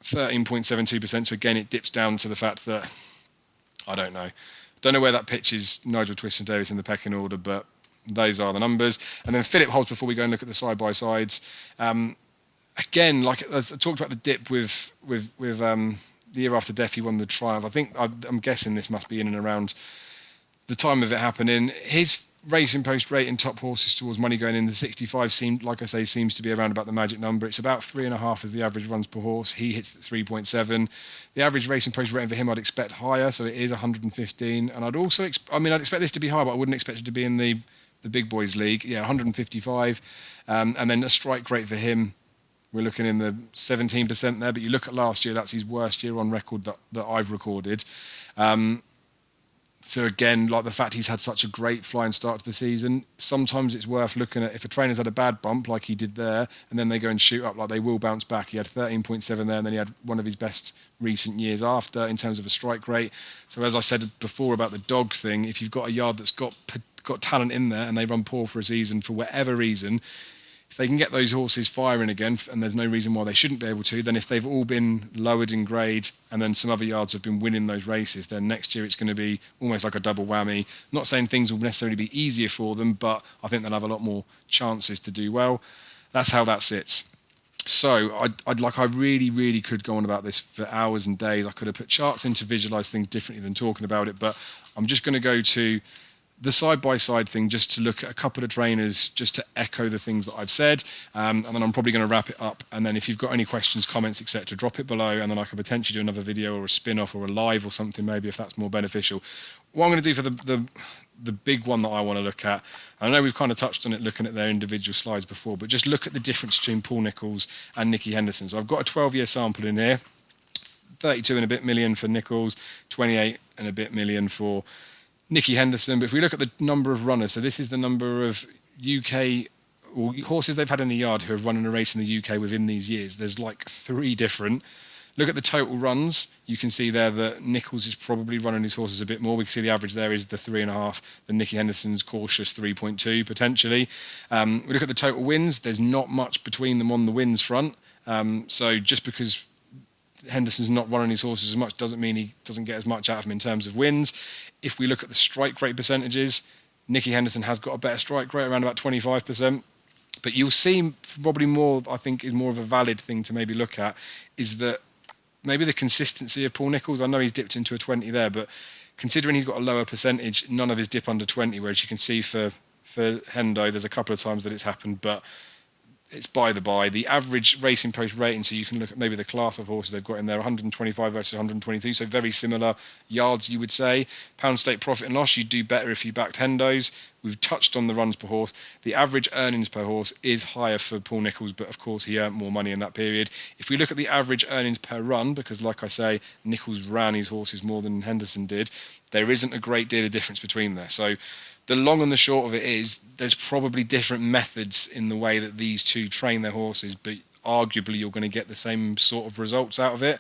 13.72%. So again, it dips down to the fact that, I don't know where that pitches Nigel Twiston-Davies in the pecking order, but those are the numbers. And then Philip Hobbs, before we go and look at the side-by-sides. Again, like I talked about the dip with the year after death, he won the Triumph. I think, I'm guessing this must be in and around the time of it happening. His racing post rate in top horses towards money going in the 65 seems to be around about the magic number. It's about 3.5 as the average runs per horse. He hits at 3.7. The average racing post rating for him I'd expect higher, so it is 115. And I'd also I'd expect this to be high, but I wouldn't expect it to be in the big boys league. Yeah, 155. And then a strike rate for him, we're looking in the 17% there. But you look at last year, that's his worst year on record that I've recorded. So again, like the fact he's had such a great flying start to the season, sometimes it's worth looking at if a trainer's had a bad bump like he did there, and then they go and shoot up, like they will bounce back. He had 13.7 there, and then he had one of his best recent years after in terms of a strike rate. So as I said before about the dogs thing, if you've got a yard that's got talent in there and they run poor for a season for whatever reason, if they can get those horses firing again, and there's no reason why they shouldn't be able to, then if they've all been lowered in grade and then some other yards have been winning those races, then next year it's going to be almost like a double whammy. Not saying things will necessarily be easier for them, but I think they'll have a lot more chances to do well. That's how that sits. So I really, really could go on about this for hours and days. I could have put charts in to visualise things differently than talking about it, but I'm just going to go to the side-by-side thing just to look at a couple of trainers, just to echo the things that I've said, and then I'm probably going to wrap it up. And then if you've got any questions, comments, etc., drop it below, and then I could potentially do another video or a spin-off or a live or something, maybe, if that's more beneficial. What I'm going to do for the big one that I want to look at, I know we've kind of touched on it looking at their individual slides before, but just look at the difference between Paul Nicholls and Nicky Henderson. So I've got a 12-year sample in here, 32 and a bit million for Nicholls, 28 and a bit million for Nicky Henderson. But if we look at the number of runners, so this is the number of UK or horses they've had in the yard who have run in a race in the UK within these years. There's like 3 different. Look at the total runs. You can see there that Nicholls is probably running his horses a bit more. We can see the average there is the 3.5. The Nicky Henderson's cautious 3.2 potentially. We look at the total wins. There's not much between them on the wins front. So just because Henderson's not running his horses as much doesn't mean he doesn't get as much out of them in terms of wins. If we look at the strike rate percentages, Nicky Henderson has got a better strike rate, around about 25%. But you'll see probably more, I think, is more of a valid thing to maybe look at, is that maybe the consistency of Paul Nicholls. I know he's dipped into a 20 there, but considering he's got a lower percentage, none of his dip under 20, whereas you can see for Hendo, there's a couple of times that it's happened, but it's by the by. The average racing post rating, so you can look at maybe the class of horses they've got in there, 125 versus 122, so very similar yards, you would say. Pound stake profit and loss, you'd do better if you backed Hendo's. We've touched on the runs per horse. The average earnings per horse is higher for Paul Nicholls, but of course he earned more money in that period. If we look at the average earnings per run, because like I say, Nicholls ran his horses more than Henderson did, there isn't a great deal of difference between there. So the long and the short of it is there's probably different methods in the way that these two train their horses, but arguably you're going to get the same sort of results out of it.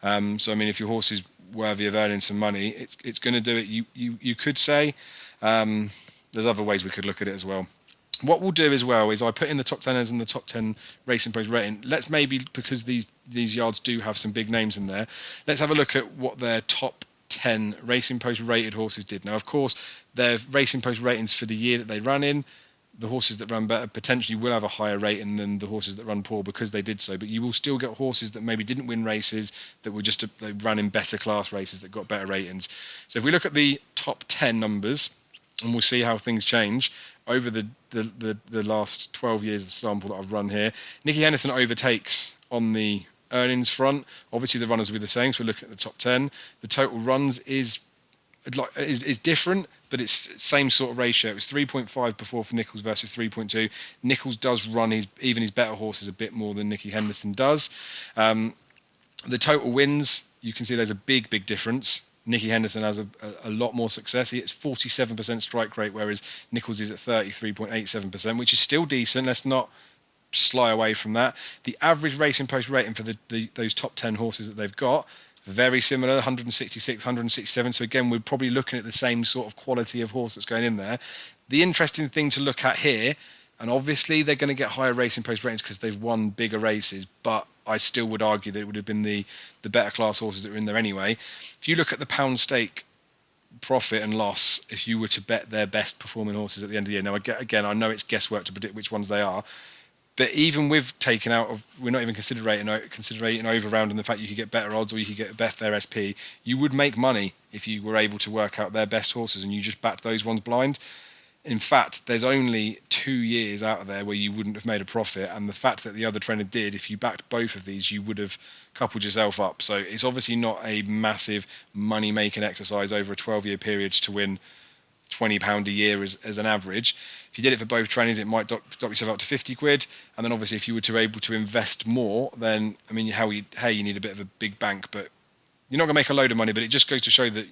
So I mean, if your horse is worthy of earning some money, it's going to do it. You could say. There's other ways we could look at it as well. What we'll do as well is I put in the top 10ers and the top 10 racing post rating. Let's maybe, because these yards do have some big names in there, let's have a look at what their top 10 racing post rated horses did. Now, of course, their racing post ratings for the year that they ran in, the horses that run better potentially will have a higher rating than the horses that run poor because they did so. But you will still get horses that maybe didn't win races, that were just they ran in better class races that got better ratings. So if we look at the top 10 numbers, and we'll see how things change over the last 12 years of sample that I've run here. Nicky Henderson overtakes on the earnings front. Obviously, the runners will be the same, so we're looking at the top 10. The total runs is different, but it's same sort of ratio. It was 3.5 before for Nicholls versus 3.2. Nicholls does run even his better horses a bit more than Nicky Henderson does. The total wins, you can see there's a big difference. Nicky Henderson has a lot more success. He hits 47% strike rate, whereas Nicholls is at 33.87%, which is still decent. Let's not sly away from that. The average racing post rating for those top 10 horses that they've got, very similar, 166, 167. So again, we're probably looking at the same sort of quality of horse that's going in there. The interesting thing to look at here, and obviously they're going to get higher racing post ratings because they've won bigger races, but I still would argue that it would have been the better class horses that were in there anyway. If you look at the pound stake profit and loss, if you were to bet their best performing horses at the end of the year, now again, I know it's guesswork to predict which ones they are, but even with taking out of, we're not even considering over round and the fact you could get better odds or you could get a Betfair SP, you would make money if you were able to work out their best horses and you just backed those ones blind. In fact, there's only 2 years out of there where you wouldn't have made a profit, and the fact that the other trainer did, if you backed both of these, you would have coupled yourself up. So it's obviously not a massive money-making exercise over a 12-year period to win £20 a year as an average. If you did it for both trainers, it might drop yourself up to 50 quid. And then obviously if you were to able to invest more, then, I mean, you need a bit of a big bank, but you're not going to make a load of money, but it just goes to show that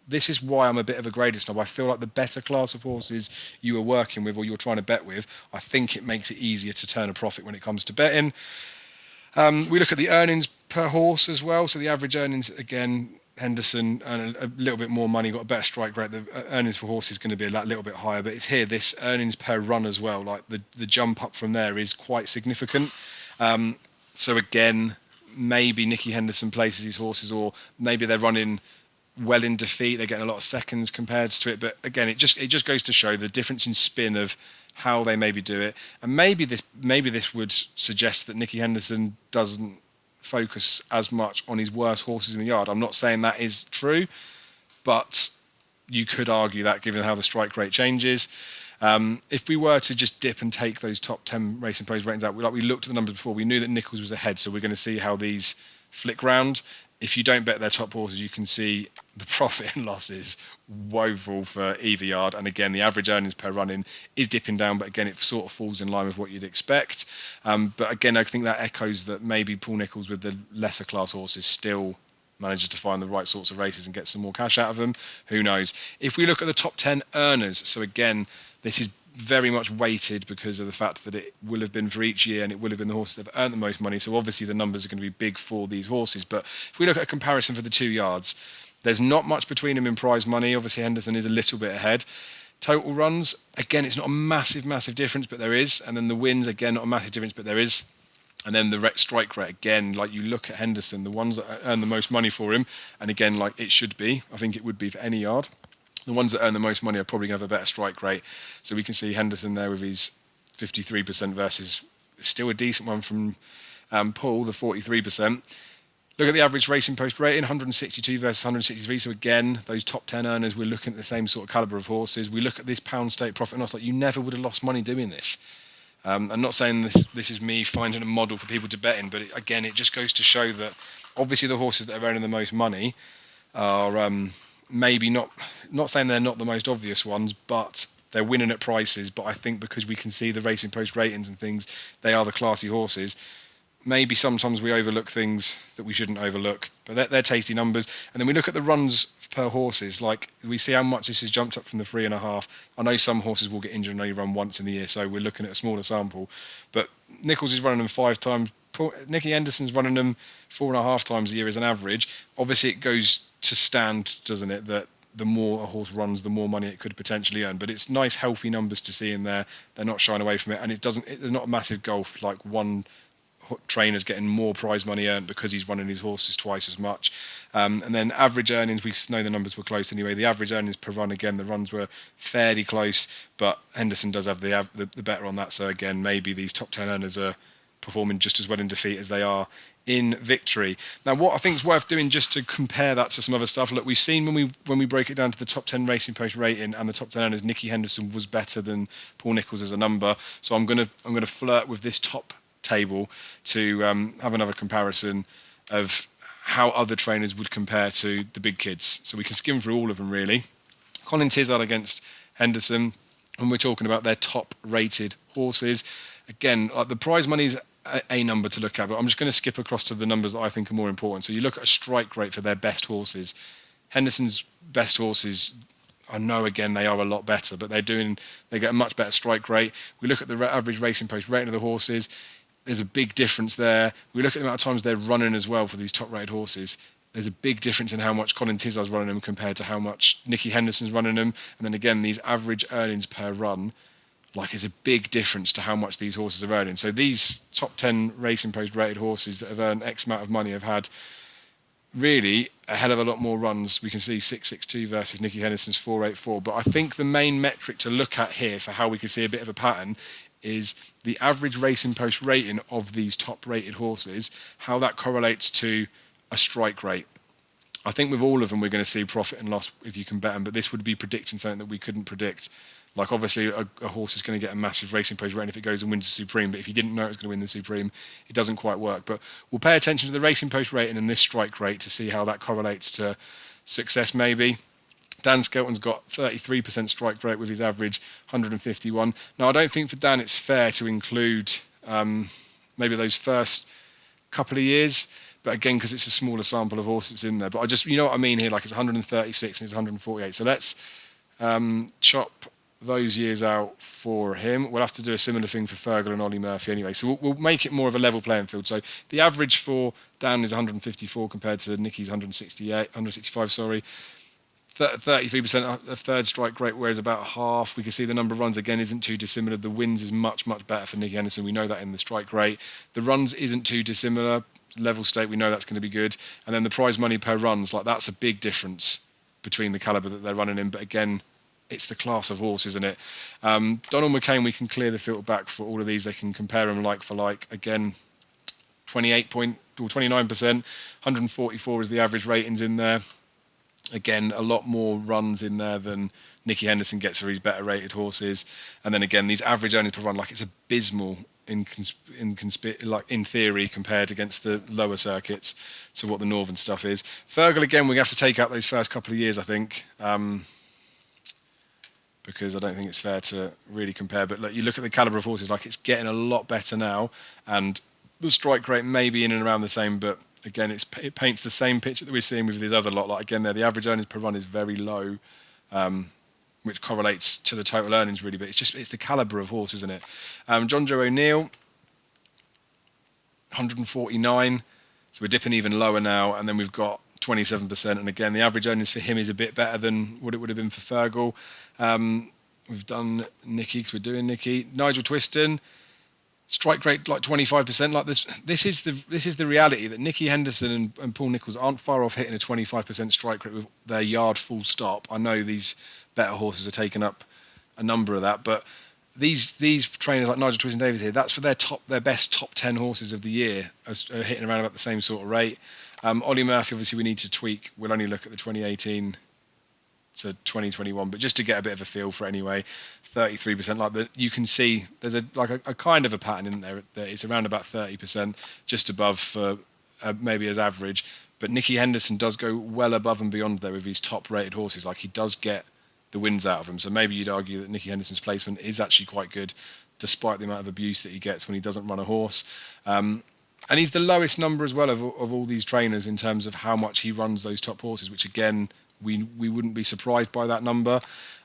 this is why I'm a bit of a grader snob. I feel like the better class of horses you are working with or you're trying to bet with, I think it makes it easier to turn a profit when it comes to betting. We look at the earnings per horse as well. So the average earnings, again, Henderson earned a little bit more money, got a better strike rate. The earnings for horse is going to be a little bit higher, but it's here, this earnings per run as well. Like the jump up from there is quite significant. So again, maybe Nicky Henderson places his horses, or maybe they're running well in defeat, they're getting a lot of seconds compared to it, but again, it just goes to show the difference in spin of how they maybe do it. And maybe this would suggest that Nicky Henderson doesn't focus as much on his worst horses in the yard. I'm not saying that is true, but you could argue that given how the strike rate changes. If we were to just dip and take those top 10 racing post ratings out, we looked at the numbers before, we knew that Nicholls was ahead, so we're going to see how these flick round. If you don't bet their top horses, you can see the profit and loss is woeful for either yard. And again, the average earnings per run-in is dipping down, but again, it sort of falls in line with what you'd expect. But again, I think that echoes that maybe Paul Nicholls with the lesser class horses still manages to find the right sorts of races and get some more cash out of them. Who knows? If we look at the top 10 earners, so again, this is very much weighted because of the fact that it will have been for each year, and it will have been the horses that have earned the most money. So obviously the numbers are going to be big for these horses. But if we look at a comparison for the 2 yards, there's not much between them in prize money. Obviously Henderson is a little bit ahead. Total runs, again, it's not a massive difference, but there is. And then the wins, again, not a massive difference, but there is. And then the strike rate, again, like you look at Henderson, the ones that earn the most money for him, and again, like it should be, I think it would be for any yard. The ones that earn the most money are probably going to have a better strike rate. So we can see Henderson there with his 53% versus still a decent one from Paul, the 43%. Look at the average racing post rating, 162 versus 163. So again, those top 10 earners, we're looking at the same sort of calibre of horses. We look at this pound stake profit and loss, like you never would have lost money doing this. I'm not saying this is me finding a model for people to bet in, but again, it just goes to show that obviously the horses that are earning the most money are maybe not saying they're not the most obvious ones, but they're winning at prices. But I think because we can see the racing post ratings and things, they are the classy horses. Maybe sometimes we overlook things that we shouldn't overlook, but they're tasty numbers. And then we look at the runs per horses. Like we see how much this has jumped up from the 3.5. I know some horses will get injured and only run once in the year, so we're looking at a smaller sample. But Nicholls is running them 5 times. Nicky Henderson's running them 4.5 times a year as an average. Obviously, it goes to stand, doesn't it, that the more a horse runs, the more money it could potentially earn. But it's nice, healthy numbers to see in there. They're not shying away from it, and there's not a massive gulf like one trainers getting more prize money earned because he's running his horses twice as much. And then average earnings, we know the numbers were close anyway. The average earnings per run, again, the runs were fairly close, but Henderson does have the better on that. So again, maybe these top 10 earners are performing just as well in defeat as they are in victory. Now, what I think is worth doing just to compare that to some other stuff, look, we've seen when we break it down to the top 10 racing post rating and the top 10 earners, Nicky Henderson was better than Paul Nicholls as a number. So I'm gonna flirt with this top table to have another comparison of how other trainers would compare to the big kids. So we can skim through all of them really. Colin Tizzard against Henderson, and we're talking about their top rated horses. Again, like the prize money is a number to look at, but I'm just going to skip across to the numbers that I think are more important. So you look at a strike rate for their best horses. Henderson's best horses, I know again they are a lot better, but they get a much better strike rate. We look at the average racing post rating of the horses. There's a big difference there. We look at the amount of times they're running as well for these top-rated horses. There's a big difference in how much Colin Tizzard's running them compared to how much Nicky Henderson's running them. And then again, these average earnings per run, like, is a big difference to how much these horses are earning. So these top 10 racing post-rated horses that have earned X amount of money have had really a hell of a lot more runs. We can see 662 versus Nicky Henderson's 484. But I think the main metric to look at here for how we can see a bit of a pattern is the average racing post rating of these top rated horses, how that correlates to a strike rate. I think with all of them we're going to see profit and loss if you can bet them, but this would be predicting something that we couldn't predict. Like obviously a horse is going to get a massive racing post rating if it goes and wins the Supreme, but if you didn't know it was going to win the Supreme, it doesn't quite work. But we'll pay attention to the racing post rating and this strike rate to see how that correlates to success maybe. Dan Skelton's got 33% strike rate with his average 151. Now, I don't think for Dan it's fair to include maybe those first couple of years, but again, because it's a smaller sample of horses in there. But I just, you know what I mean here, like it's 136 and it's 148. So let's chop those years out for him. We'll have to do a similar thing for Fergal and Ollie Murphy anyway. So we'll make it more of a level playing field. So the average for Dan is 154 compared to Nicky's 165, sorry. 33% a third strike rate, whereas about half. We can see the number of runs again isn't too dissimilar. The wins is much better for Nicky Henderson. We know that in the strike rate. The runs isn't too dissimilar. Level stake, we know that's going to be good. And then the prize money per runs, like that's a big difference between the calibre that they're running in. But again, it's the class of horse, isn't it? Donald McCain, we can clear the filter back for all of these. They can compare them like for like. Again, 29%, 144 is the average ratings in there. Again, a lot more runs in there than Nicky Henderson gets for his better rated horses. And then again, these average earnings per run, like it's abysmal in theory compared against the lower circuits to what the northern stuff is. Fergal, again, we have to take out those first couple of years, I think, because I don't think it's fair to really compare. But look, you look at the calibre of horses, like it's getting a lot better now, and the strike rate may be in and around the same, but again, it paints the same picture that we're seeing with this other lot. Like again, there, the average earnings per run is very low. which correlates to the total earnings really, but it's the calibre of horse, isn't it? Jonjo O'Neill, 149, so we're dipping even lower now, and then we've got 27%, and again the average earnings for him is a bit better than what it would have been for Fergal. We've done Nicky because we're doing Nicky. Nigel Twiston, strike rate like 25%. Like this is the reality that Nicky Henderson and Paul Nicholls aren't far off hitting a 25% strike rate with their yard full stop. I know these better horses are taking up a number of that, but these trainers like Nigel Twiston-Davies here, that's for their best top 10 horses of the year are hitting around about the same sort of rate. Ollie Murphy, obviously we need to tweak. We'll only look at the 2018 to 2021, but just to get a bit of a feel for it anyway, 33%. Like you can see, there's a kind of a pattern in there that it's around about 30%, just above for maybe as average. But Nicky Henderson does go well above and beyond there with these top-rated horses. Like he does get the wins out of them. So maybe you'd argue that Nicky Henderson's placement is actually quite good, despite the amount of abuse that he gets when he doesn't run a horse. And he's the lowest number as well of all these trainers in terms of how much he runs those top horses, which again, we wouldn't be surprised by that number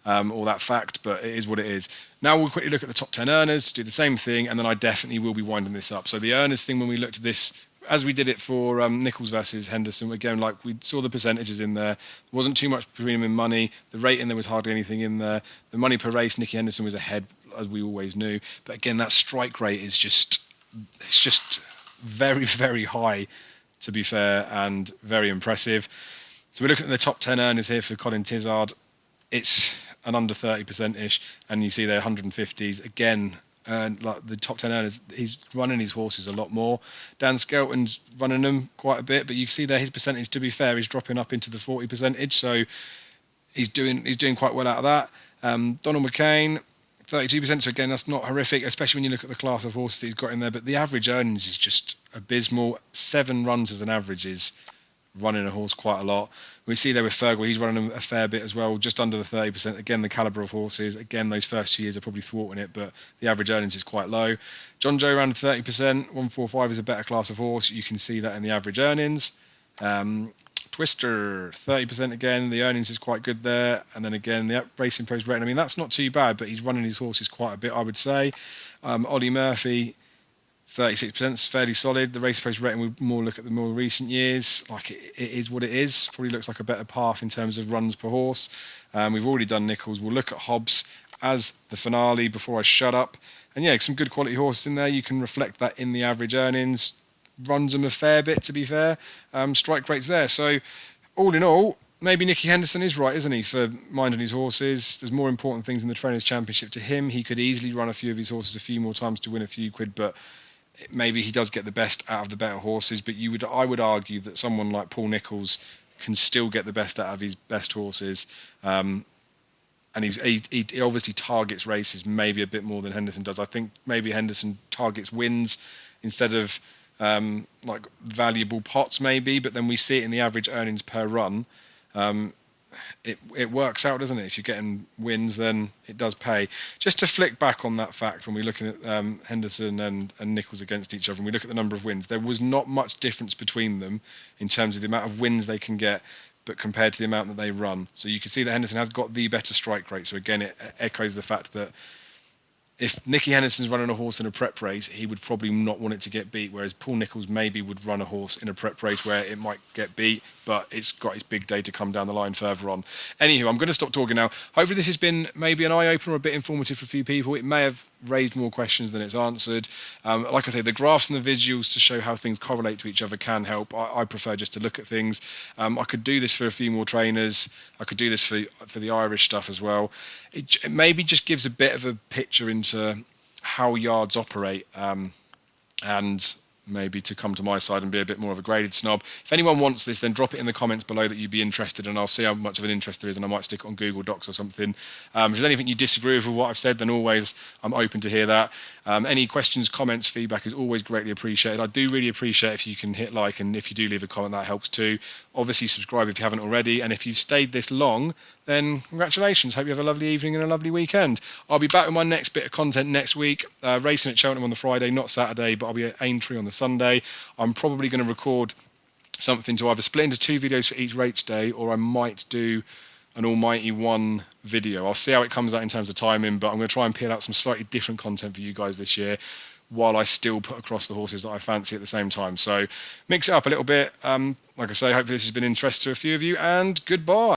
or that fact, but it is what it is. Now we'll quickly look at the top 10 earners, do the same thing, and then I definitely will be winding this up. So the earners thing, when we looked at this, as we did it for Nicholls versus Henderson, again, like we saw the percentages in there. There wasn't too much between them in money. The rate in there was hardly anything in there. The money per race, Nicky Henderson was ahead, as we always knew. But again, that strike rate is just very, very high, to be fair, and very impressive. So we're looking at the top 10 earners here for Colin Tizzard. It's an under 30%-ish, and you see they're 150s. Again, like the top 10 earners, he's running his horses a lot more. Dan Skelton's running them quite a bit, but you can see there his percentage, to be fair, is dropping up into the 40%, so he's doing quite well out of that. Donald McCain, 32%, so again, that's not horrific, especially when you look at the class of horses that he's got in there, but the average earnings is just abysmal. 7 runs as an average is running a horse quite a lot. We see there with Fergal, he's running them a fair bit as well, just under the 30%. Again, the calibre of horses, again, those first 2 years are probably thwarting it, but the average earnings is quite low. Jonjo around 30%, 145 is a better class of horse. You can see that in the average earnings. Twister, 30% again, the earnings is quite good there. And then again, the racing post rating, I mean, that's not too bad, but he's running his horses quite a bit, I would say. Ollie Murphy, 36% is fairly solid. The racing post rating, we more look at the more recent years. Like it is what it is. Probably looks like a better path in terms of runs per horse. We've already done Nicholls. We'll look at Hobbs as the finale before I shut up. And yeah, some good quality horses in there. You can reflect that in the average earnings. Runs them a fair bit, to be fair. Strike rates there. So all in all, maybe Nicky Henderson is right, isn't he, for minding his horses. There's more important things in the Trainers' Championship to him. He could easily run a few of his horses a few more times to win a few quid, but maybe he does get the best out of the better horses. But I would argue that someone like Paul Nicholls can still get the best out of his best horses. And he obviously targets races maybe a bit more than Henderson does. I think maybe Henderson targets wins instead of like valuable pots maybe, but then we see it in the average earnings per run. It works out, doesn't it? If you're getting wins, then it does pay. Just to flick back on that fact, when we're looking at Henderson and Nicholls against each other, and we look at the number of wins, there was not much difference between them in terms of the amount of wins they can get, but compared to the amount that they run. So you can see that Henderson has got the better strike rate. So again, it echoes the fact that if Nicky Henderson's running a horse in a prep race, he would probably not want it to get beat, whereas Paul Nicholls maybe would run a horse in a prep race where it might get beat, but it's got its big day to come down the line further on. Anywho, I'm going to stop talking now. Hopefully this has been maybe an eye-opener or a bit informative for a few people. It may have raised more questions than it's answered. Like I say, the graphs and the visuals to show how things correlate to each other can help. I prefer just to look at things. I could do this for a few more trainers. I could do this for the Irish stuff as well. It maybe just gives a bit of a picture into how yards operate, and maybe to come to my side and be a bit more of a graded snob. If anyone wants this, then drop it in the comments below that you'd be interested, and I'll see how much of an interest there is, and I might stick it on Google Docs or something. If there's anything you disagree with what I've said, then always I'm open to hear that. Any questions, comments, feedback is always greatly appreciated. I do really appreciate if you can hit like, and if you do leave a comment, that helps too. Obviously subscribe if you haven't already, and if you've stayed this long, then congratulations. Hope you have a lovely evening and a lovely weekend. I'll be back with my next bit of content next week. Racing at Cheltenham on the Friday, not Saturday, but I'll be at Aintree on the Sunday. I'm probably going to record something to either split into 2 videos for each race day, or I might do an almighty one video. I'll see how it comes out in terms of timing, but I'm going to try and peel out some slightly different content for you guys this year, while I still put across the horses that I fancy at the same time. So mix it up a little bit. Like I say, hopefully this has been of interest to a few of you, and goodbye.